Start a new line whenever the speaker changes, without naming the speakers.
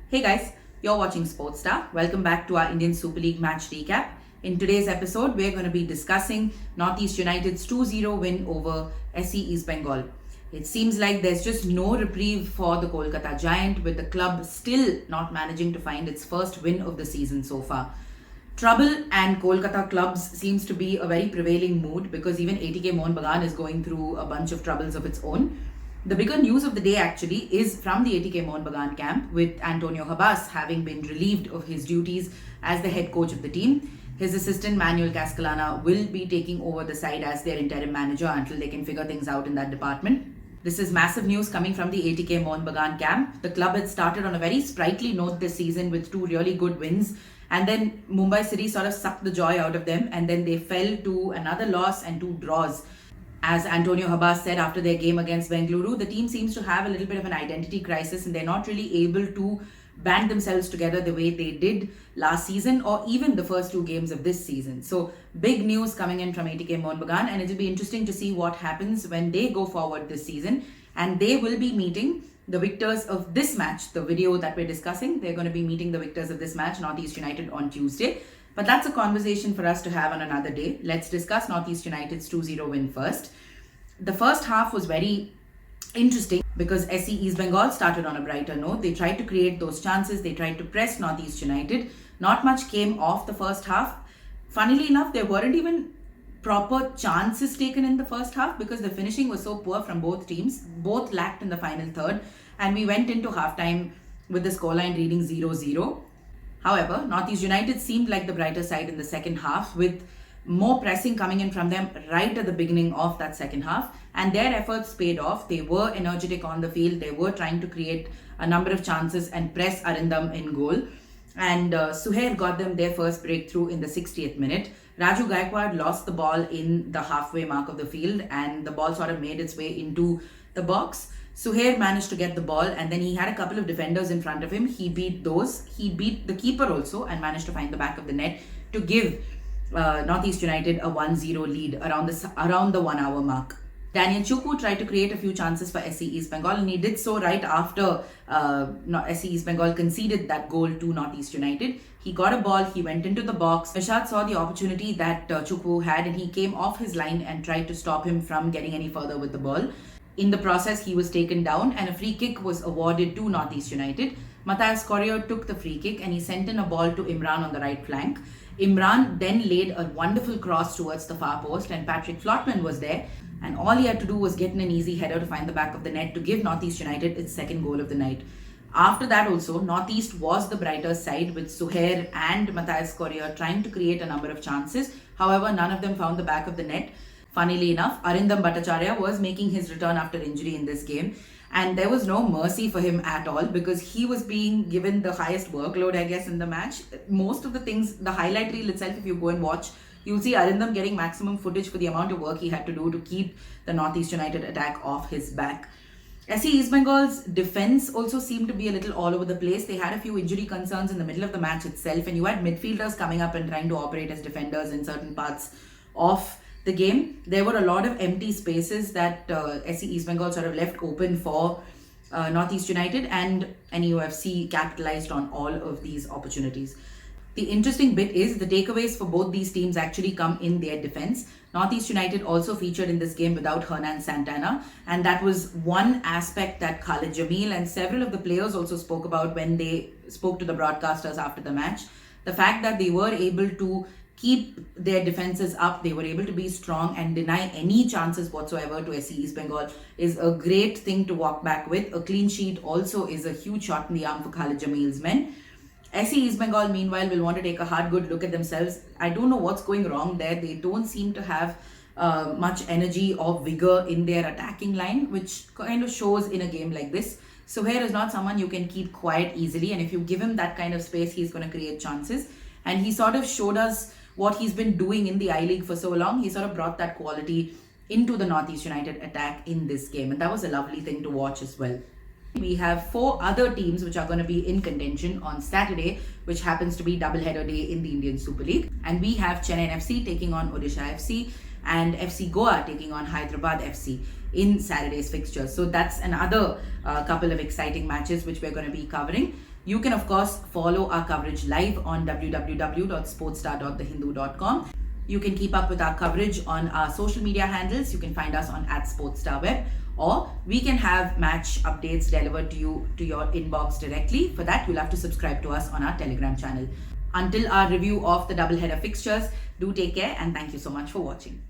Hey guys, you're watching Sports Star. Welcome back to our Indian Super League match recap. In today's episode, we're going to be discussing Northeast United's 2-0 win over SC East Bengal. It seems like there's just no reprieve for the Kolkata Giant, with the club still not managing to find its first win of the season so far. Trouble and Kolkata clubs seems to be a very prevailing mood, because even ATK Mohun Bagan is going through a bunch of troubles of its own. The bigger news of the day actually is from the ATK Mohun Bagan camp, with Antonio Habas having been relieved of his duties as the head coach of the team. His assistant Manuel Cascalana will be taking over the side as their interim manager until they can figure things out in that department. This is massive news coming from the ATK Mohun Bagan camp. The club had started on a very sprightly note this season with two really good wins, and then Mumbai City sort of sucked the joy out of them, and then they fell to another loss and two draws. As Antonio Habas said after their game against Bengaluru, the team seems to have a little bit of an identity crisis, and they're not really able to band themselves together the way they did last season or even the first two games of this season. So big news coming in from ATK Mohun Bagan, and it'll be interesting to see what happens when they go forward this season. And they will be meeting the victors of this match, the video that we're discussing. They're going to be meeting the victors of this match, Northeast United, on Tuesday. But that's a conversation for us to have on another day. Let's discuss Northeast United's 2-0 win first. The first half was very interesting because SC East Bengal started on a brighter note. They tried to create those chances. They tried to press Northeast United. Not much came off the first half. Funnily enough, there weren't even proper chances taken in the first half because the finishing was so poor from both teams. Both lacked in the final third. And we went into halftime with the scoreline reading 0-0. However, Northeast United seemed like the brighter side in the second half, with more pressing coming in from them right at the beginning of that second half, and their efforts paid off. They were energetic on the field. They were trying to create a number of chances and press Arindam in goal. And Suhair got them their first breakthrough in the 60th minute. Raju Gaikwad lost the ball in the halfway mark of the field, and the ball sort of made its way into the box. Suhair managed to get the ball, and then he had a couple of defenders in front of him. He beat those. He beat the keeper also and managed to find the back of the net to give Northeast United a 1-0 lead around the 1 hour mark. Daniel Chukwu tried to create a few chances for SC East Bengal, and he did so right after SC East Bengal conceded that goal to Northeast United. He got a ball, he went into the box. Rashad saw the opportunity that Chukwu had, and he came off his line and tried to stop him from getting any further with the ball. In the process, he was taken down, and a free kick was awarded to Northeast United. Matthias Correa took the free kick and he sent in a ball to Imran on the right flank. Imran then laid a wonderful cross towards the far post, and Patrick Flotman was there, and all he had to do was get in an easy header to find the back of the net to give Northeast United its second goal of the night. After that also, Northeast was the brighter side, with Suhair and Matthias Correa trying to create a number of chances. However, none of them found the back of the net. Funnily enough, Arindam Bhattacharya was making his return after injury in this game, and there was no mercy for him at all because he was being given the highest workload, I guess, in the match. Most of the things, the highlight reel itself, if you go and watch, you'll see Arindam getting maximum footage for the amount of work he had to do to keep the Northeast United attack off his back. SC East Bengal's defense also seemed to be a little all over the place. They had a few injury concerns in the middle of the match itself, and you had midfielders coming up and trying to operate as defenders in certain parts of the game. There were a lot of empty spaces that SC East Bengal sort of left open for Northeast United, and NUFC capitalized on all of these opportunities. The interesting bit is the takeaways for both these teams actually come in their defense. Northeast United also featured in this game without Hernan Santana, and that was one aspect that Khalid Jamil and several of the players also spoke about when they spoke to the broadcasters after the match. The fact that they were able to keep their defenses up, they were able to be strong and deny any chances whatsoever to SC East Bengal is a great thing to walk back with. A clean sheet also is a huge shot in the arm for Khalid Jamil's men. SC East Bengal, meanwhile, will want to take a hard good look at themselves. I don't know what's going wrong there. They don't seem to have much energy or vigor in their attacking line, which kind of shows in a game like this. Suhair is not someone you can keep quiet easily, and if you give him that kind of space, he's going to create chances. And he sort of showed us what he's been doing in the I-League for so long. He sort of brought that quality into the Northeast United attack in this game, and that was a lovely thing to watch as well. We have four other teams which are going to be in contention on Saturday, which happens to be doubleheader day in the Indian Super League. And we have Chennai FC taking on Odisha FC and FC Goa taking on Hyderabad FC in Saturday's fixtures. So that's another couple of exciting matches which we're going to be covering. You can, of course, follow our coverage live on www.sportstar.thehindu.com. You can keep up with our coverage on our social media handles. You can find us on @SportstarWeb, or we can have match updates delivered to you to your inbox directly. For that, you'll have to subscribe to us on our Telegram channel. Until our review of the doubleheader fixtures, do take care and thank you so much for watching.